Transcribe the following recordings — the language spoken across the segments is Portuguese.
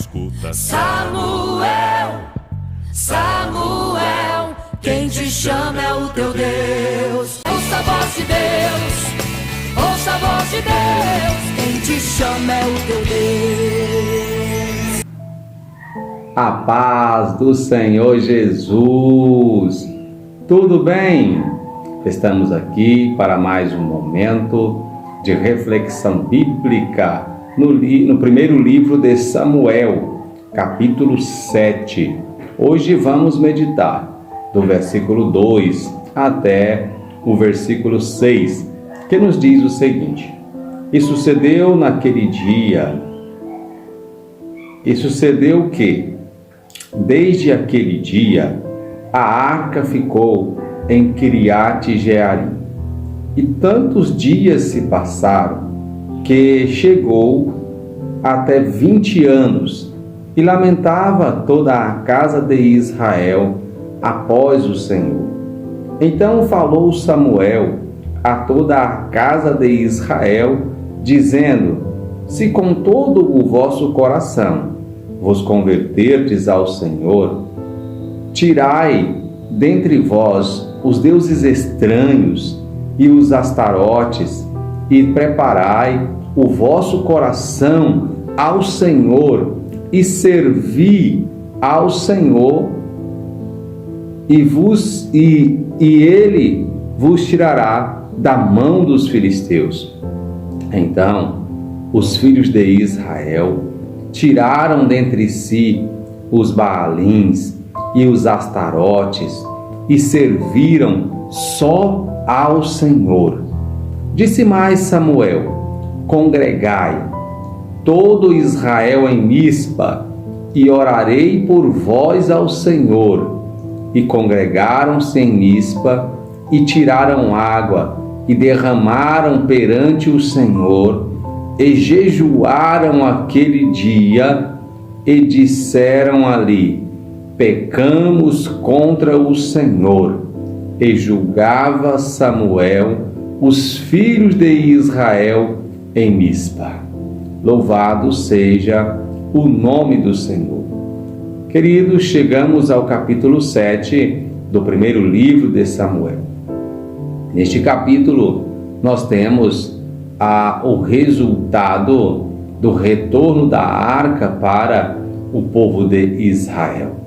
escuta. Samuel, Samuel, quem te chama é o teu Deus. Ouça a voz de Deus, ouça a voz de Deus, quem te chama é o teu Deus. A paz do Senhor Jesus. Tudo bem? Estamos aqui para mais um momento de reflexão bíblica no primeiro livro de Samuel, capítulo 7. Hoje vamos meditar do versículo 2 até o versículo 6, que nos diz o seguinte: E sucedeu naquele dia, que, desde aquele dia, a arca ficou em Quiriate-Jearim. E tantos dias se passaram, que chegou até 20 anos, e lamentava toda a casa de Israel após o Senhor. Então falou Samuel a toda a casa de Israel, dizendo: Se com todo o vosso coração vos converterdes ao Senhor, tirai dentre vós os deuses estranhos e os astarotes, e preparai o vosso coração ao Senhor, e servi ao Senhor, e ele vos tirará da mão dos filisteus. Então os filhos de Israel tiraram dentre si os Baalins e os astarotes, e serviram só ao Senhor. Disse mais Samuel: Congregai todo Israel em Mispa, e orarei por vós ao Senhor. E congregaram-se em Mispa, e tiraram água, e derramaram perante o Senhor, e jejuaram aquele dia, e disseram ali: Pecamos contra o Senhor. E julgava Samuel os filhos de Israel em Mispa. Louvado seja o nome do Senhor. Queridos, chegamos ao capítulo 7 do primeiro livro de Samuel. Neste capítulo, nós temos o resultado do retorno da arca para o povo de Israel.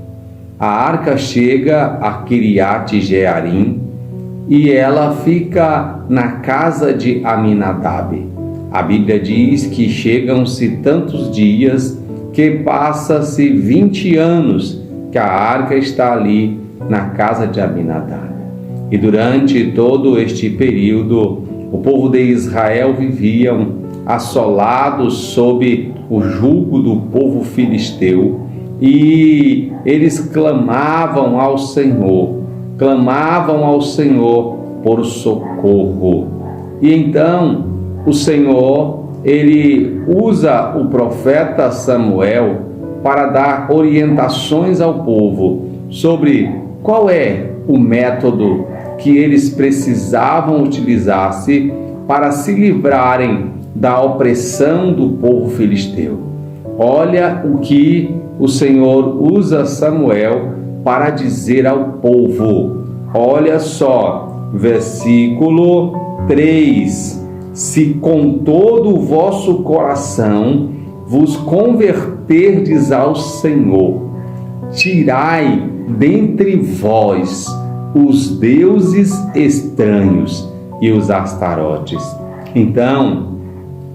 A arca chega a Quiriate-Jearim e ela fica na casa de Aminadab. A Bíblia diz que chegam-se tantos dias que passa-se 20 anos que a arca está ali na casa de Aminadab. E durante todo este período, o povo de Israel viviam assolados sob o jugo do povo filisteu, e eles clamavam ao Senhor por socorro. E então o Senhor, ele usa o profeta Samuel para dar orientações ao povo sobre qual é o método que eles precisavam utilizar-se para se livrarem da opressão do povo filisteu. Olha o que o Senhor usa Samuel para dizer ao povo. Olha só, versículo 3. Se com todo o vosso coração vos converterdes ao Senhor, tirai dentre vós os deuses estranhos e os astarotes. Então,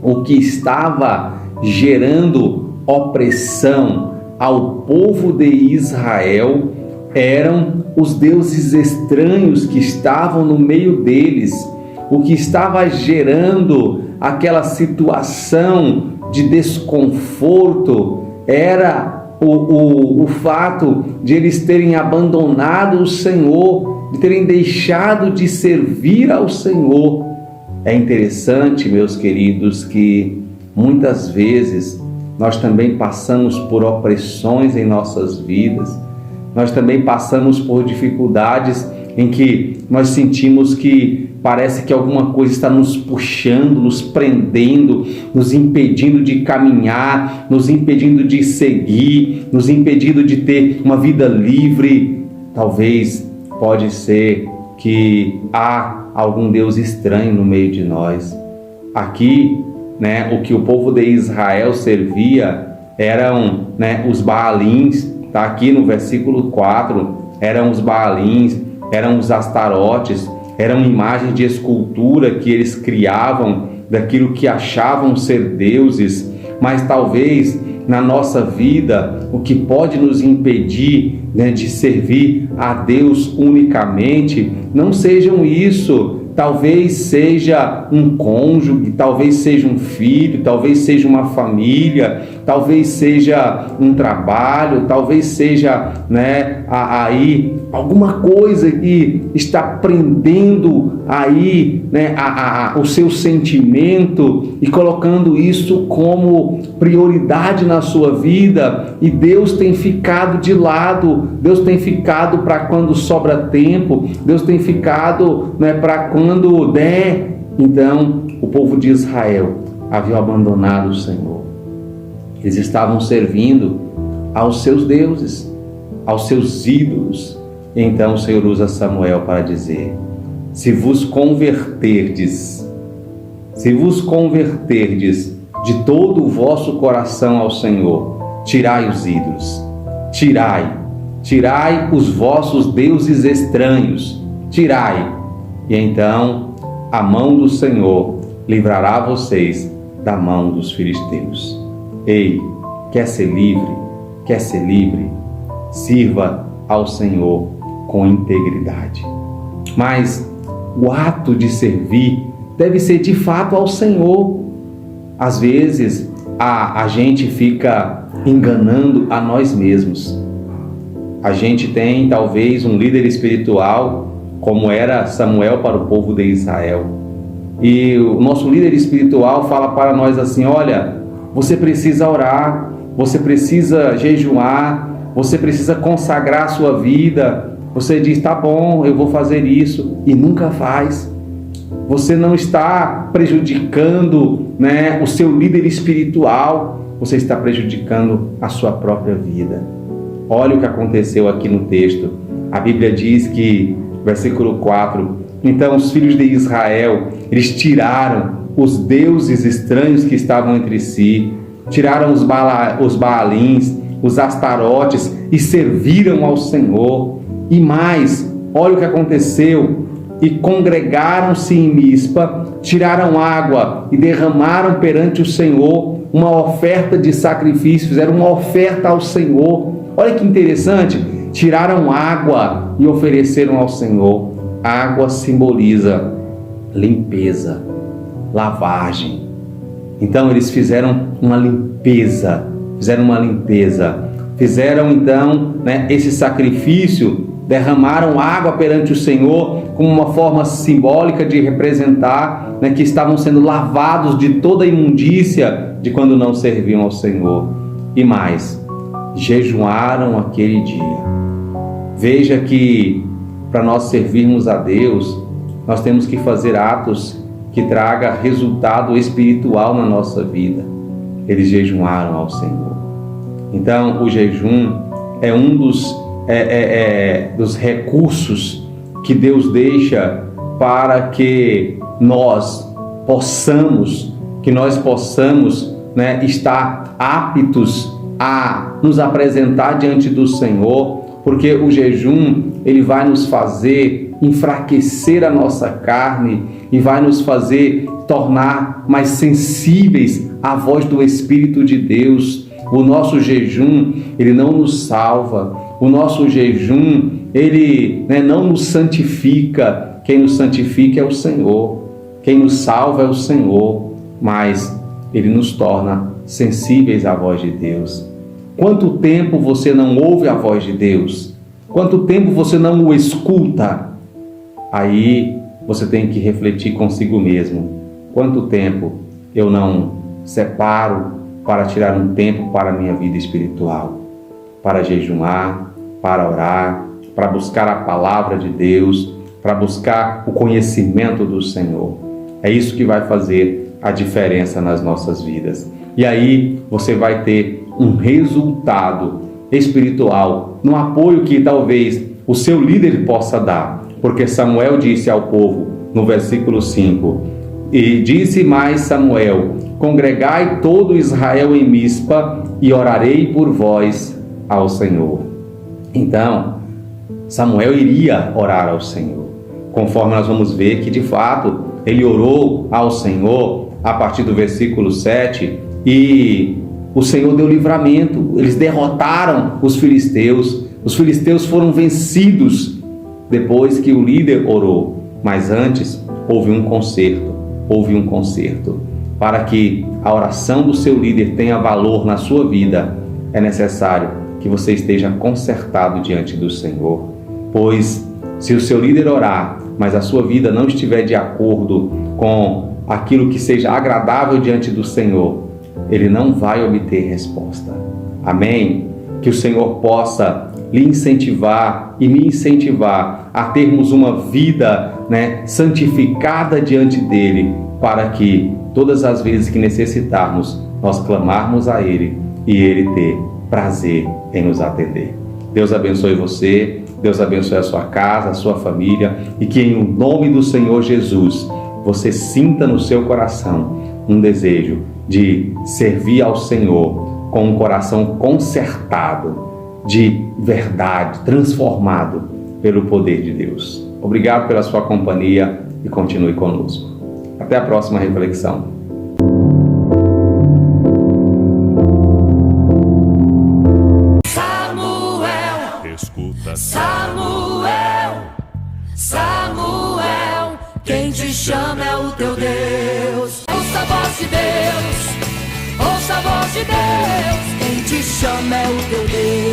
o que estava gerando opressão ao povo de Israel eram os deuses estranhos que estavam no meio deles. O que estava gerando aquela situação de desconforto era o fato de eles terem abandonado o Senhor, de terem deixado de servir ao Senhor. É interessante, meus queridos, que muitas vezes nós também passamos por opressões em nossas vidas, nós também passamos por dificuldades em que nós sentimos que parece que alguma coisa está nos puxando, nos prendendo, nos impedindo de caminhar, nos impedindo de seguir, nos impedindo de ter uma vida livre. Talvez pode ser que há algum Deus estranho no meio de nós. Aqui, o que o povo de Israel servia eram os Baalins, está aqui no versículo 4, eram os Baalins, eram os Astarotes, eram imagens de escultura que eles criavam daquilo que achavam ser deuses. Mas talvez na nossa vida o que pode nos impedir de servir a Deus unicamente não sejam isso. Talvez seja um cônjuge, talvez seja um filho, talvez seja uma família, talvez seja um trabalho, talvez seja aí alguma coisa que está prendendo aí o seu sentimento e colocando isso como prioridade na sua vida, e Deus tem ficado de lado, Deus tem ficado para quando sobra tempo, Deus tem ficado para quando der. Então o povo de Israel havia abandonado o Senhor, eles estavam servindo aos seus deuses, aos seus ídolos. Então o Senhor usa Samuel para dizer: se vos converterdes de todo o vosso coração ao Senhor, tirai os ídolos, tirai os vossos deuses estranhos, tirai, e então a mão do Senhor livrará vocês da mão dos filisteus. Ei, quer ser livre? Quer ser livre? Sirva ao Senhor com integridade. Mas o ato de servir deve ser de fato ao Senhor. Às vezes a gente fica enganando a nós mesmos. A gente tem talvez um líder espiritual, como era Samuel para o povo de Israel. E o nosso líder espiritual fala para nós assim: olha, você precisa orar, você precisa jejuar, você precisa consagrar a sua vida. Você diz: tá bom, eu vou fazer isso, e nunca faz. Você não está prejudicando o seu líder espiritual, você está prejudicando a sua própria vida. Olha o que aconteceu aqui no texto. A Bíblia diz que, versículo 4, então os filhos de Israel, eles tiraram os deuses estranhos que estavam entre si, tiraram os Baalins, os Astarotes, e serviram ao Senhor. E mais, olha o que aconteceu: e congregaram-se em Mispa, tiraram água e derramaram perante o Senhor uma oferta de sacrifício, fizeram uma oferta ao Senhor. Olha que interessante, tiraram água e ofereceram ao Senhor. A água simboliza limpeza, lavagem. Então eles fizeram uma limpeza, fizeram então esse sacrifício, derramaram água perante o Senhor como uma forma simbólica de representar que estavam sendo lavados de toda a imundícia de quando não serviam ao Senhor. E mais, jejuaram aquele dia. Veja que para nós servirmos a Deus, nós temos que fazer atos que tragam resultado espiritual na nossa vida. Eles jejuaram ao Senhor. Então o jejum é um dos recursos que Deus deixa para que nós possamos estar aptos a nos apresentar diante do Senhor, porque o jejum ele vai nos fazer enfraquecer a nossa carne e vai nos fazer tornar mais sensíveis à voz do Espírito de Deus. O nosso jejum, ele não nos salva. O nosso jejum, ele não nos santifica. Quem nos santifica é o Senhor. Quem nos salva é o Senhor. Mas ele nos torna sensíveis à voz de Deus. Quanto tempo você não ouve a voz de Deus? Quanto tempo você não o escuta? Aí você tem que refletir consigo mesmo. Quanto tempo eu não separo para tirar um tempo para a minha vida espiritual? Para jejuar, para orar, para buscar a palavra de Deus, para buscar o conhecimento do Senhor. É isso que vai fazer a diferença nas nossas vidas. E aí você vai ter um resultado espiritual no apoio que talvez o seu líder possa dar. Porque Samuel disse ao povo, no versículo 5, e disse mais Samuel: congregai todo Israel em Mispa e orarei por vós ao Senhor. Então, Samuel iria orar ao Senhor, conforme nós vamos ver que de fato ele orou ao Senhor a partir do versículo 7 e o Senhor deu livramento. Eles derrotaram os filisteus foram vencidos depois que o líder orou, mas antes houve um conserto. Para que a oração do seu líder tenha valor na sua vida, é necessário que você esteja consertado diante do Senhor. Pois se o seu líder orar, mas a sua vida não estiver de acordo com aquilo que seja agradável diante do Senhor, ele não vai obter resposta. Amém? Que o Senhor possa lhe incentivar e me incentivar a termos uma vida, santificada diante dele, para que todas as vezes que necessitarmos, nós clamarmos a ele e ele ter prazer em nos atender. Deus abençoe você, Deus abençoe a sua casa, a sua família, e que em nome do Senhor Jesus, você sinta no seu coração um desejo de servir ao Senhor com um coração consertado, de verdade, transformado pelo poder de Deus. Obrigado pela sua companhia e continue conosco. Até a próxima reflexão. Samuel, quem te chama é o teu Deus. Ouça a voz de Deus, ouça a voz de Deus. Quem te chama é o teu Deus.